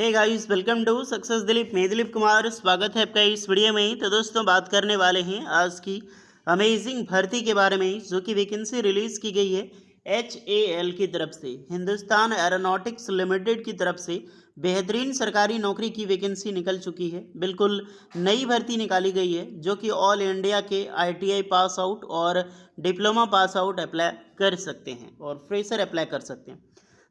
Hey guys, welcome to success Dilip. मैं दिलीप कुमार, स्वागत है आपका इस वीडियो में। तो दोस्तों, बात करने वाले हैं आज की अमेजिंग भर्ती के बारे में, जो कि वैकेंसी रिलीज की गई है HAL की तरफ से, हिंदुस्तान एरोनॉटिक्स लिमिटेड की तरफ से। बेहतरीन सरकारी नौकरी की वैकेंसी निकल चुकी है। बिल्कुल नई भर्ती निकाली गई है, जो कि ऑल इंडिया के ITI पास आउट और डिप्लोमा पास आउट अप्लाई कर सकते हैं और फ्रेशर अप्लाई कर सकते हैं।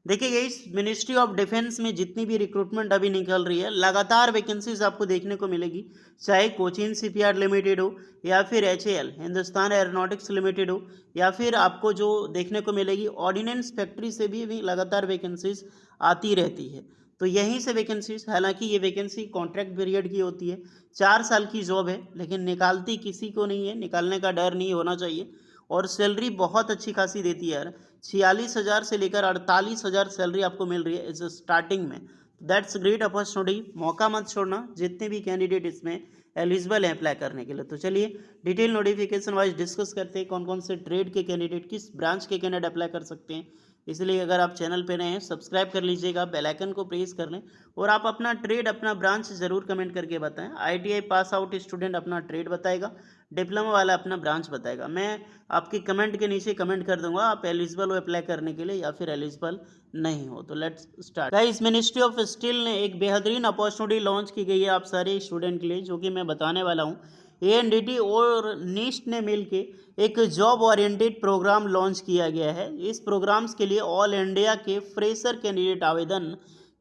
देखिए इस मिनिस्ट्री ऑफ डिफेंस में जितनी भी रिक्रूटमेंट अभी निकल रही है, लगातार वैकेंसीज आपको देखने को मिलेगी। चाहे कोचिन शिपयार्ड लिमिटेड हो, या फिर HAL हिंदुस्तान एरोनॉटिक्स लिमिटेड हो, या फिर आपको जो देखने को मिलेगी ऑर्डिनेंस फैक्ट्री से भी लगातार वैकेंसीज आती रहती है। तो यहीं से वैकेंसीज, हालांकि ये वैकेंसी कॉन्ट्रैक्ट पीरियड की होती है, 4 साल की जॉब है, लेकिन निकालती किसी को नहीं है, निकालने का डर नहीं होना चाहिए। और सैलरी बहुत अच्छी खासी देती है यार। 46,000 से लेकर 48,000 सैलरी आपको मिल रही है इस स्टार्टिंग में। दैट्स ग्रेट अपॉर्चुनिटी, मौका मत छोड़ना। जितने भी कैंडिडेट इसमें एलिजिबल हैं अप्लाई करने के लिए। तो चलिए डिटेल नोटिफिकेशन वाइज डिस्कस करते हैं कौन कौन से ट्रेड के कैंडिडेट, किस ब्रांच के कैंडिडेट अप्लाई कर सकते हैं। इसलिए अगर आप चैनल पे नए हैं, सब्सक्राइब कर लीजिएगा, बेल आइकन को प्रेस कर लें, और आप अपना ट्रेड, अपना ब्रांच ज़रूर कमेंट करके बताएं। ITI पास आउट स्टूडेंट अपना ट्रेड बताएगा, डिप्लोमा वाला अपना ब्रांच बताएगा। मैं आपके कमेंट के नीचे कमेंट कर दूंगा आप एलिजिबल हो अप्लाई करने के लिए या फिर एलिजिबल नहीं हो। तो let's start guys. Ministry of steel ने एक बेहतरीन अपॉर्चुनिटी लॉन्च की गई है आप सारे स्टूडेंट के लिए, जो कि मैं बताने वाला हूँ। ANDT और NIST ने मिलके एक जॉब ओरिएंटेड प्रोग्राम लॉन्च किया गया है। इस प्रोग्राम्स के लिए ऑल इंडिया के फ्रेशर कैंडिडेट आवेदन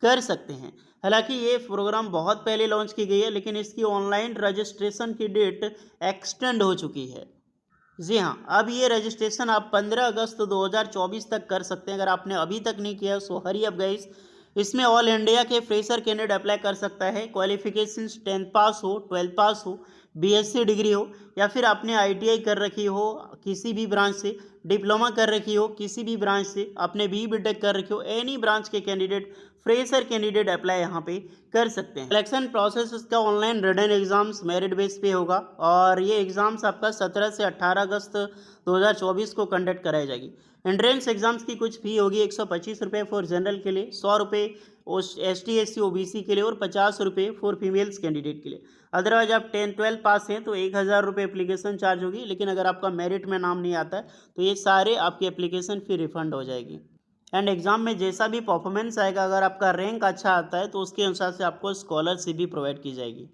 कर सकते हैं। हालांकि ये प्रोग्राम बहुत पहले लॉन्च की गई है, लेकिन इसकी ऑनलाइन रजिस्ट्रेशन की डेट एक्सटेंड हो चुकी है। जी हाँ, अब ये रजिस्ट्रेशन आप 15 अगस्त 2024 तक कर सकते हैं। अगर आपने अभी तक नहीं किया सो हरी अप गाइस। इसमें ऑल इंडिया के फ्रेशर कैंडिडेट अप्लाई कर सकता है। क्वालिफिकेशन 10th पास हो, 12th पास हो, BSc डिग्री हो, या फिर आपने ITI कर रखी हो किसी भी ब्रांच से, डिप्लोमा कर रखी हो किसी भी ब्रांच से, आपने BTech कर रखी हो, एनी ब्रांच के कैंडिडेट, फ्रेशर कैंडिडेट अप्लाई यहाँ पे कर सकते हैं। सिलेक्शन प्रोसेस इसका online written exams merit base पे होगा, और ये एग्जाम्स आपका 17 से 18 अगस्त 2024 को कंडक्ट कराई जाएगी। एंट्रेंस एग्जाम्स की कुछ फी होगी 125 रुपये फॉर जनरल के लिए, 100 रुपये ST SC OBC के लिए, और 50 रुपये फॉर फीमेल्स कैंडिडेट के लिए। अदरवाइज आप 10th-12th पास हैं तो 1,000 रुपये एप्लीकेशन चार्ज होगी, लेकिन अगर आपका मेरिट में नाम नहीं आता है तो ये सारे आपकी एप्लीकेशन फी रिफंड हो जाएगी। एंड एग्जाम में जैसा भी परफॉर्मेंस आएगा, अगर आपका रैंक अच्छा आता है तो उसके अनुसार से आपको स्कॉलरशिप भी प्रोवाइड की जाएगी।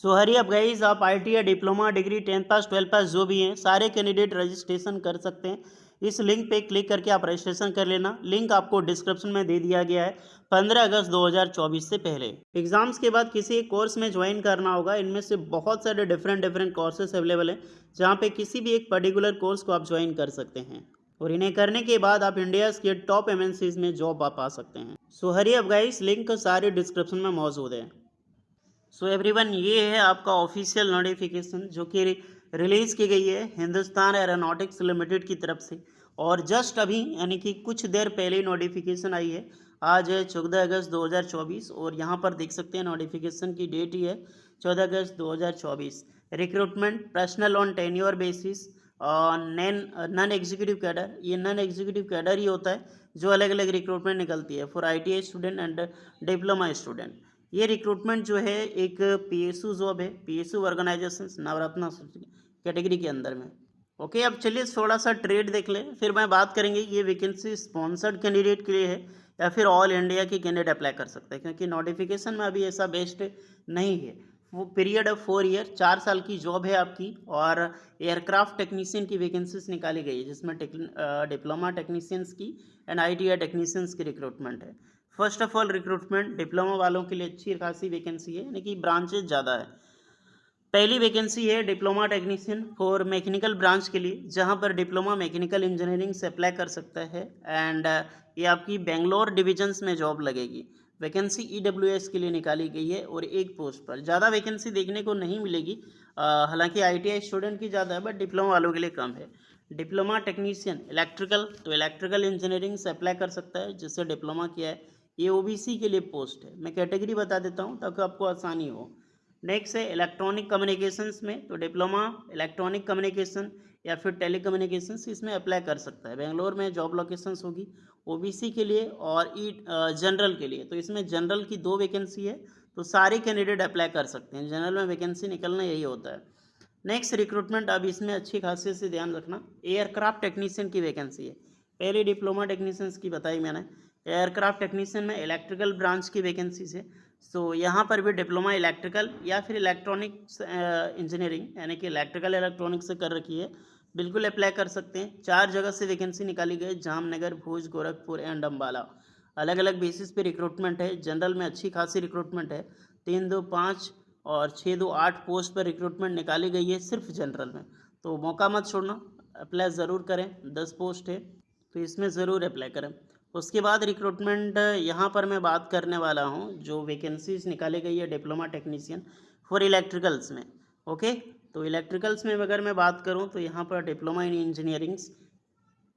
सो हरी अप गाइस, आप ITI डिप्लोमा डिग्री 10th पास 12th पास जो भी हैं, सारे कैंडिडेट रजिस्ट्रेशन कर सकते हैं। इस लिंक पे क्लिक करके आप रजिस्ट्रेशन कर लेना। लिंक आपको डिस्क्रिप्शन में दे दिया गया है। 15 अगस्त 2024 से पहले एग्जाम्स के बाद किसी एक कोर्स में ज्वाइन करना होगा। इनमें से बहुत सारे डिफरेंट कोर्सेस अवेलेबल हैं, जहाँ पे किसी भी एक पर्टिकुलर कोर्स को आप ज्वाइन कर सकते हैं, और इन्हें करने के बाद आप इंडिया के टॉप MNCs में जॉब आप पा सकते हैं। सो हरी अप गाइस, लिंक सारे डिस्क्रिप्शन में मौजूद है। सो एवरीवन, ये है आपका ऑफिशियल नोटिफिकेशन, जो कि रिलीज़ की गई है हिंदुस्तान एरोनॉटिक्स लिमिटेड की तरफ से, और जस्ट अभी यानी कि कुछ देर पहले नोटिफिकेशन आई है। आज है 14 अगस्त 2024, और यहाँ पर देख सकते हैं नोटिफिकेशन की डेट ही है 14 अगस्त 2024। Recruitment personal on tenure basis, non executive cadre. ये नॉन एग्जीक्यूटिव कैडर ही होता है जो अलग अलग रिक्रूटमेंट निकलती है for ITI student and diploma student. ये रिक्रूटमेंट जो है एक PSU जॉब है, PSU ऑर्गेनाइजेशन नवरत्ना कैटेगरी के अंदर में। ओके, अब चलिए थोड़ा सा ट्रेड देख लें, फिर मैं बात करेंगे ये वैकेंसी स्पॉन्सर्ड कैंडिडेट के लिए है या फिर ऑल इंडिया के कैंडिडेट अप्लाई कर सकते हैं, क्योंकि नोटिफिकेशन में अभी ऐसा बेस्ट नहीं है। वो पीरियड ऑफ 4 ईयर, 4 साल की जॉब है आपकी, और एयरक्राफ्ट टेक्नीशियन की वैकेंसीज निकाली गई है, जिसमें डिप्लोमा टेक्नीशियंस की एंड ITI टेक्नीशियंस की रिक्रूटमेंट है। First of all recruitment diploma वालों के लिए अच्छी खासी वैकेंसी है, यानी कि ब्रांचेज ज़्यादा है। पहली वैकेंसी है diploma technician for mechanical branch के लिए, जहां पर डिप्लोमा मैकेनिकल इंजीनियरिंग से अप्लाई कर सकता है। एंड ये आपकी बेंगलोर डिविजन्स में जॉब लगेगी। वैकेंसी EWS के लिए निकाली गई है, और एक पोस्ट पर ज़्यादा वैकेंसी देखने को नहीं मिलेगी। हालांकि ITI स्टूडेंट की ज़्यादा है, बट डिप्लोमा वालों के लिए कम है। डिप्लोमा टेक्नीशियन इलेक्ट्रिकल, तो इलेक्ट्रिकल इंजीनियरिंग से अप्लाई कर सकता है जिससे डिप्लोमा किया है। ये OBC के लिए पोस्ट है। मैं कैटेगरी बता देता हूँ ताकि आपको आसानी हो। नेक्स्ट है इलेक्ट्रॉनिक कम्युनिकेशंस में, तो डिप्लोमा इलेक्ट्रॉनिक कम्युनिकेशन या फिर टेलीकम्युनिकेशंस इसमें अप्लाई कर सकता है। बेंगलोर में जॉब लोकेशंस होगी, ओबीसी के लिए और जनरल के लिए। तो इसमें जनरल की 2 वैकेंसी है, तो सारे कैंडिडेट अप्लाई कर सकते हैं। जनरल में वैकेंसी निकलना यही होता है। नेक्स्ट रिक्रूटमेंट, अब इसमें अच्छी खासियत से ध्यान रखना, एयरक्राफ्ट टेक्नीशियन की वैकेंसी है। पहले डिप्लोमा टेक्नीशियंस की बताई मैंने, एयरक्राफ्ट टेक्नीशियन में इलेक्ट्रिकल ब्रांच की वैकेंसीज है। सो यहाँ पर भी डिप्लोमा इलेक्ट्रिकल या फिर इलेक्ट्रॉनिक्स इंजीनियरिंग यानी कि इलेक्ट्रिकल इलेक्ट्रॉनिक्स से कर रखी है, बिल्कुल अप्लाई कर सकते हैं। 4 जगह से वैकेंसी निकाली गई, जामनगर, भुज, गोरखपुर एंड अम्बाला। अलग अलग बेसिस पे रिक्रूटमेंट है। जनरल में अच्छी खासी रिक्रूटमेंट है, 3-2-5 और 6-2-8 पोस्ट पर रिक्रूटमेंट निकाली गई है सिर्फ जनरल में। तो मौका मत छोड़ना, अप्लाई ज़रूर करें। 10 पोस्ट है तो इसमें ज़रूर अप्लाई करें। उसके बाद रिक्रूटमेंट यहाँ पर मैं बात करने वाला हूँ, जो वैकेंसीज निकाली गई है डिप्लोमा टेक्नीशियन फॉर इलेक्ट्रिकल्स में। ओके, तो इलेक्ट्रिकल्स में अगर मैं बात करूँ तो यहाँ पर diploma in engineerings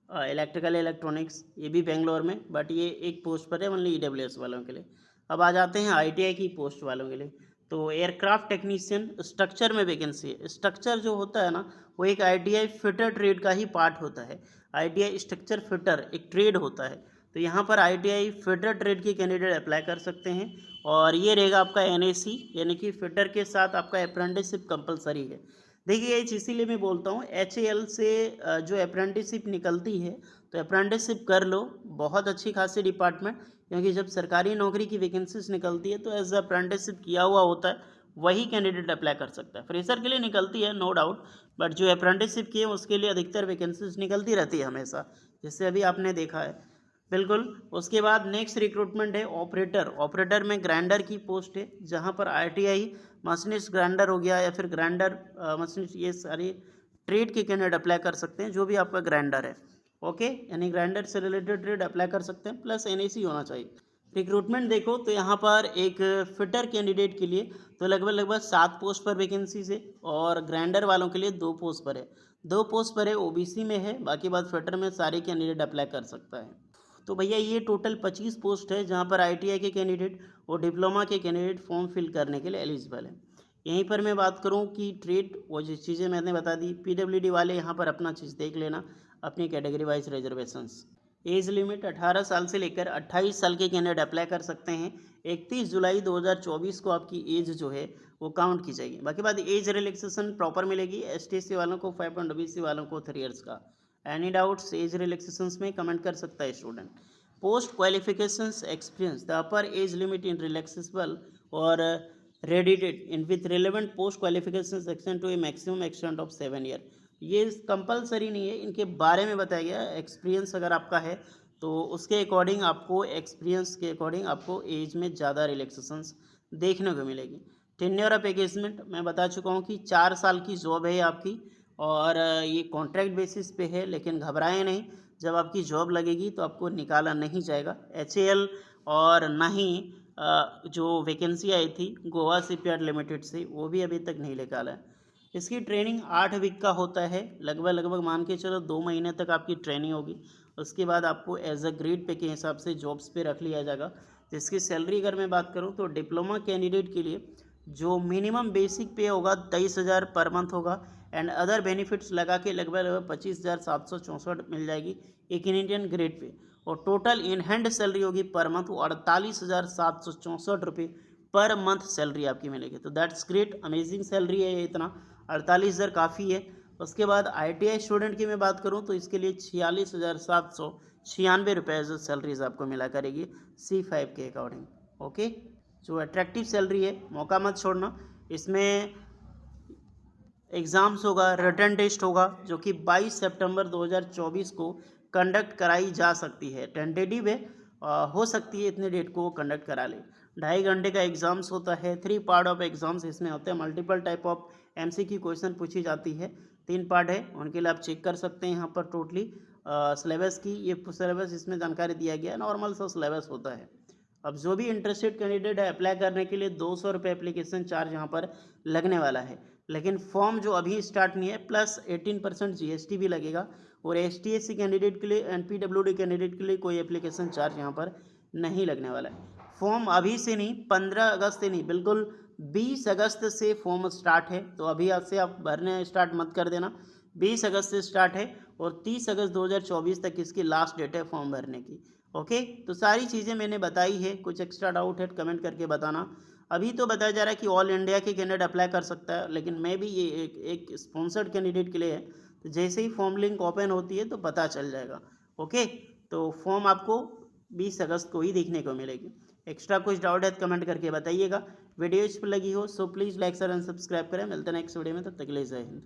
electrical electronics, ये भी बेंगलोर में, बट ये एक पोस्ट पर है ओनली ईडब्ल्यूएस वालों के लिए। अब आ जाते हैं आईटीआई की पोस्ट वालों के लिए। तो एयरक्राफ्ट टेक्नीशियन स्ट्रक्चर में वैकेंसी है। स्ट्रक्चर जो होता है ना, वो एक आईटीआई फिटर ट्रेड का ही पार्ट होता है। आईटीआई स्ट्रक्चर फिटर एक ट्रेड होता है, तो यहाँ पर आईटीआई फिटर ट्रेड के कैंडिडेट अप्लाई कर सकते हैं। और ये रहेगा आपका एनएसी, यानी कि फिटर के साथ आपका अप्रेंटिसशिप कंपलसरी है। देखिए इसीलिए मैं बोलता हूँ एचएएल से जो अप्रेंटिसशिप निकलती है, तो अप्रेंटिसशिप कर लो, बहुत अच्छी खासी डिपार्टमेंट। क्योंकि जब सरकारी नौकरी की वैकेंसीज निकलती है तो एज अप्रेंटिसशिप किया हुआ होता है, वही कैंडिडेट अप्लाई कर सकता है। फ्रेशर के लिए निकलती है नो डाउट, बट जो अप्रेंटिसशिप किए उसके लिए अधिकतर वैकेंसीज निकलती रहती है हमेशा, जैसे अभी आपने देखा है। बिल्कुल। उसके बाद नेक्स्ट रिक्रूटमेंट है ऑपरेटर। ऑपरेटर में ग्राइंडर की पोस्ट है, जहाँ पर आईटीआई मशीनिस्ट ग्राइंडर हो गया या फिर ग्राइंडर मशीनिस्ट, ये सारी ट्रेड के कैंडिडेट अप्लाई कर सकते हैं, जो भी आपका ग्राइंडर है। ओके, यानी ग्राइंडर से रिलेटेड ट्रेड अप्लाई कर सकते हैं, प्लस एनएसी होना चाहिए। रिक्रूटमेंट देखो तो यहाँ पर एक फिटर कैंडिडेट के लिए तो लगभग 7 पोस्ट पर वैकेंसीज है, और ग्राइंडर वालों के लिए 2 पोस्ट पर है। 2 पोस्ट पर है, ओबीसी में है, बाकी बात फिटर में सारे कैंडिडेट अप्लाई कर सकता है। तो भैया ये टोटल 25 पोस्ट है, जहाँ पर आईटीआई के कैंडिडेट और डिप्लोमा के कैंडिडेट फॉर्म फिल करने के लिए एलिजिबल है। यहीं पर मैं बात करूँ कि ट्रेड, वो जो चीज़ें मैंने बता दी, पीडब्ल्यूडी वाले यहाँ पर अपना चीज़ देख लेना, अपनी category wise reservations. Age limit 18 साल से लेकर 28 साल के कैंडिडेट अप्लाई कर सकते हैं। 31 जुलाई 2024 को आपकी एज जो है वो काउंट की जाएगी। बाकी बात एज रिलैक्सेशन प्रॉपर मिलेगी, एसटीसी वालों को 5 पॉइंट, ओबीसी वालों को 3 ईयर्स का। एनी डाउट्स एज रिलैक्सेशंस में कमेंट कर सकता है student. Post qualifications experience, the upper age limit in relaxable और रेडिटेड in with relevant post qualifications extend to a maximum extent of 7 year. ये कंपलसरी नहीं है, इनके बारे में बताया गया। एक्सपीरियंस अगर आपका है तो उसके अकॉर्डिंग आपको, एक्सपीरियंस के अकॉर्डिंग आपको एज में ज़्यादा रिलैक्सेशंस देखने को मिलेगी। टेन्योर ऑफ एंगेजमेंट मैं बता चुका हूँ कि 4 साल की जॉब है आपकी, और ये कॉन्ट्रैक्ट बेसिस पे है, लेकिन घबराएं नहीं, जब आपकी जॉब लगेगी तो आपको निकाला नहीं जाएगा। एचएएल और ना ही जो वैकेंसी आई थी गोवा शिपयार्ड लिमिटेड से, वो भी अभी तक नहीं निकाला है। इसकी ट्रेनिंग 8 वीक का होता है, लगभग मान के चलो 2 महीने तक आपकी ट्रेनिंग होगी। उसके बाद आपको एज अ ग्रेड पे के हिसाब से जॉब्स पे रख लिया जाएगा। जिसकी सैलरी अगर मैं बात करूँ तो डिप्लोमा कैंडिडेट के लिए जो मिनिमम बेसिक पे होगा 23,000 पर मंथ होगा, एंड अदर बेनिफिट्स लगा के लगभग 25,764 मिल जाएगी एक इंडियन ग्रेड पे। और टोटल इन हैंड सैलरी होगी पर मंथ 48,764 रुपये पर मंथ सैलरी आपकी मिलेगी। तो दैट्स ग्रेट, अमेजिंग सैलरी है ये, इतना 48,000 काफ़ी है। उसके बाद आईटीआई स्टूडेंट की मैं बात करूं तो इसके लिए 46,796 रुपये एज सैलरीज आपको मिला करेगी C5 के अकॉर्डिंग। ओके, जो अट्रैक्टिव सैलरी है, मौका मत छोड़ना। इसमें एग्ज़ाम्स होगा, रिटन टेस्ट होगा, जो कि 22 सितंबर 2024 को कंडक्ट कराई जा सकती है। टेंटेटिव है, हो सकती है इतने डेट को वो कंडक्ट करा ले। 2.5 घंटे का एग्ज़ाम्स होता है। 3 पार्ट ऑफ एग्ज़ाम्स इसमें होते हैं। Multiple type of MCQ question पूछी जाती है। 3 पार्ट है, उनके लिए आप चेक कर सकते हैं यहाँ पर टोटली सिलेबस की। ये सिलेबस इसमें जानकारी दिया गया है, नॉर्मल सा सिलेबस होता है। अब जो भी इंटरेस्टेड कैंडिडेट है अप्लाई करने के लिए 200 रुपये एप्लीकेशन चार्ज यहाँ पर लगने वाला है, लेकिन फॉर्म जो अभी स्टार्ट नहीं है, प्लस 18% जीएसटी भी लगेगा। और एसटीएससी कैंडिडेट के लिए, एनपीडब्ल्यूडी कैंडिडेट के लिए कोई एप्लीकेशन चार्ज यहाँ पर नहीं लगने वाला है। फॉर्म अभी से नहीं, 15 अगस्त से नहीं, बिल्कुल 20 अगस्त से फॉर्म स्टार्ट है। तो अभी आज से आप भरने स्टार्ट मत कर देना, 20 अगस्त से स्टार्ट है और 30 अगस्त 2024 तक इसकी लास्ट डेट है फॉर्म भरने की। ओके, तो सारी चीज़ें मैंने बताई है, कुछ एक्स्ट्रा डाउट है कमेंट करके बताना। अभी तो बताया जा रहा है कि ऑल इंडिया के कैंडिडेट अप्लाई कर सकता है, लेकिन मैं भी ये एक स्पॉन्सर्ड कैंडिडेट के लिए है, तो जैसे ही फॉर्म लिंक ओपन होती है तो पता चल जाएगा। ओके, तो फॉर्म आपको 20 अगस्त को ही देखने को मिलेगी। एक्स्ट्रा कुछ डाउट है तो कमेंट करके बताइएगा। वीडियो इस पर लगी हो so please like share and subscribe करें। मिलते हैं नेक्स्ट वीडियो में, तब तक के लिए जय हिंद।